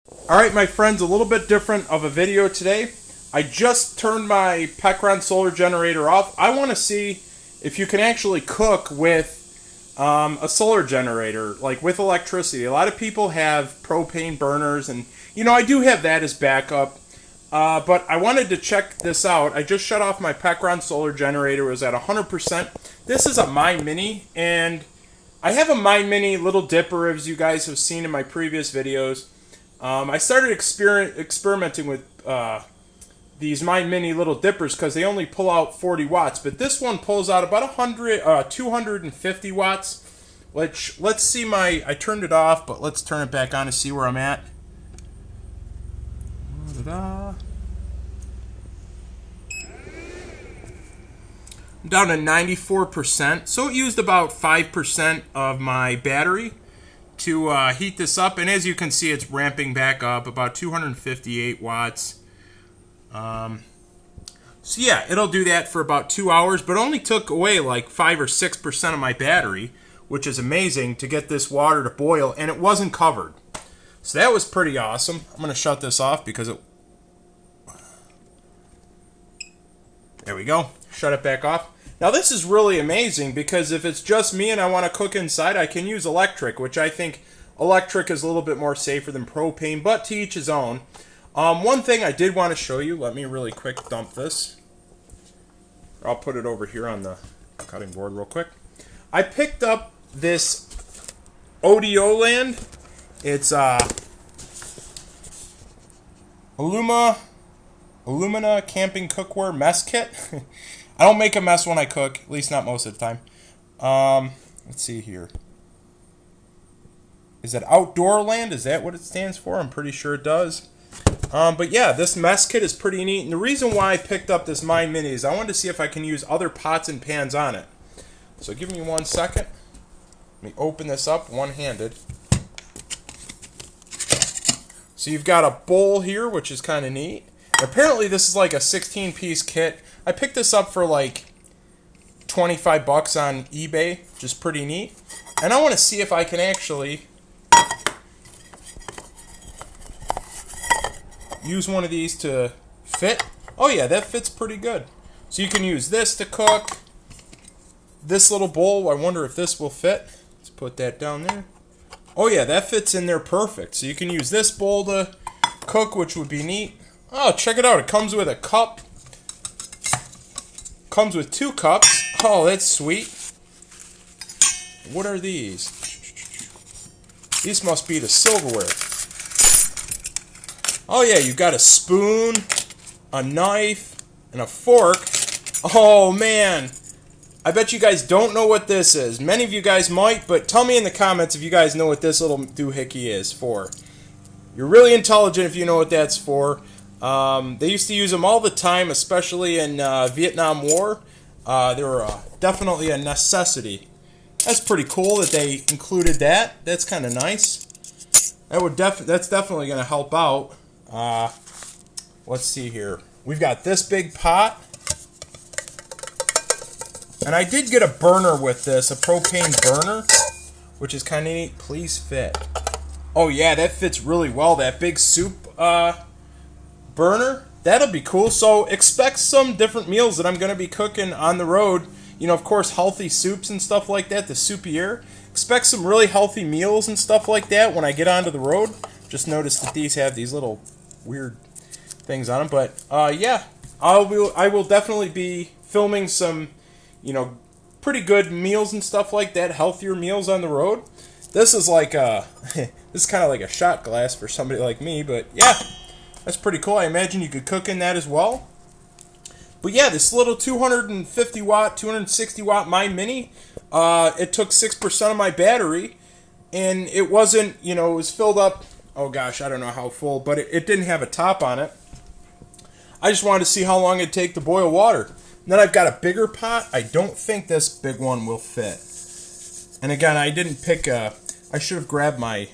Alright my friends, a little bit different of a video today. I just turned my Pecron solar generator off. I want to see if you can actually cook with a solar generator, like with electricity. A lot of people have propane burners, and I do have that as backup. But I wanted to check this out. I just shut off my Pecron solar generator. It was at 100%. This is a mymini, and I have a mymini little dipper, as you guys have seen in my previous videos. I started experimenting with these mymini little dippers because they only pull out 40 watts, but this one pulls out about 250 watts. Which, let's see I turned it off, but let's turn it back on to see where I'm at. I'm down to 94%, so it used about 5% of my battery to heat this up, and as you can see, it's ramping back up about 258 watts. So yeah, it'll do that for about 2 hours, but only took away like 5 or 6% of my battery, which is amazing to get this water to boil, and it wasn't covered. So that was pretty awesome. I'm going to shut this off because it... There we go. Shut it back off. Now this is really amazing because if it's just me and I want to cook inside, I can use electric, which I think electric is a little bit more safer than propane, but to each his own. One thing I did want to show you, let me really quick dump this. I'll put it over here on the cutting board real quick. I picked up this ODOLAND. It's Alumina camping cookware mess kit. I don't make a mess when I cook, at least not most of the time. Let's see here. Is it ODOLAND? Is that what it stands for? I'm pretty sure it does. But yeah, this mess kit is pretty neat. And the reason why I picked up this mymini is I wanted to see if I can use other pots and pans on it. So give me 1 second. Let me open this up one-handed. So you've got a bowl here, which is kind of neat. Apparently this is like a 16-piece kit. I picked this up for like 25 bucks on eBay, which is pretty neat. And I want to see if I can actually use one of these to fit. Oh yeah, that fits pretty good. So you can use this to cook. This little bowl, I wonder if this will fit. Let's put that down there. Oh yeah, that fits in there perfect. So you can use this bowl to cook, which would be neat. Oh, check it out. It comes with a cup. Comes with 2 cups. Oh, that's sweet. What are these? These must be the silverware. Oh yeah, you've got a spoon, a knife, and a fork. Oh man. I bet you guys don't know what this is. Many of you guys might, but tell me in the comments if you guys know what this little doohickey is for. You're really intelligent if you know what that's for. They used to use them all the time, especially in Vietnam War. They were definitely a necessity. That's pretty cool that they included that. That's kind of nice. That's definitely going to help out. Let's see here. We've got this big pot. And I did get a burner with this, a propane burner, which is kind of neat. Please fit. Oh yeah, that fits really well. That big soup burner, that'll be cool. So expect some different meals that I'm going to be cooking on the road. Of course, healthy soups and stuff like that, the Soupier. Expect some really healthy meals and stuff like that when I get onto the road. Just noticed that these have these little weird things on them. But yeah, I will definitely be filming some pretty good meals and stuff like that, healthier meals on the road. This is like this is kind of like a shot glass for somebody like me, but yeah, that's pretty cool. I imagine you could cook in that as well. But yeah, this little 250 watt, 260 watt mymini, it took 6% of my battery, and it wasn't, it was filled up, oh gosh, I don't know how full, but it didn't have a top on it. I just wanted to see how long it'd take to boil water. Then I've got a bigger pot. I don't think this big one will fit. And again, I didn't pick I should have grabbed my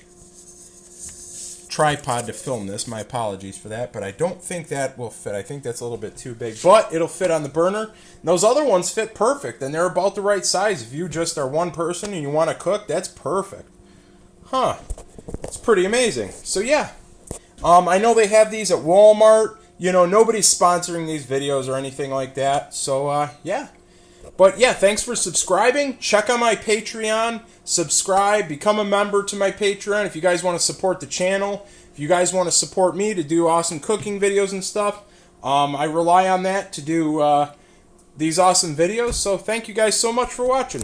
tripod to film this. My apologies for that. But I don't think that will fit. I think that's a little bit too big. But it'll fit on the burner. And those other ones fit perfect. And they're about the right size. If you just are one person and you want to cook, that's perfect. Huh. It's pretty amazing. So yeah. I know they have these at Walmart. You know, nobody's sponsoring these videos or anything like that. So, yeah. But, yeah, thanks for subscribing. Check out my Patreon. Subscribe. Become a member to my Patreon if you guys want to support the channel. If you guys want to support me to do awesome cooking videos and stuff, I rely on that to do these awesome videos. So, thank you guys so much for watching.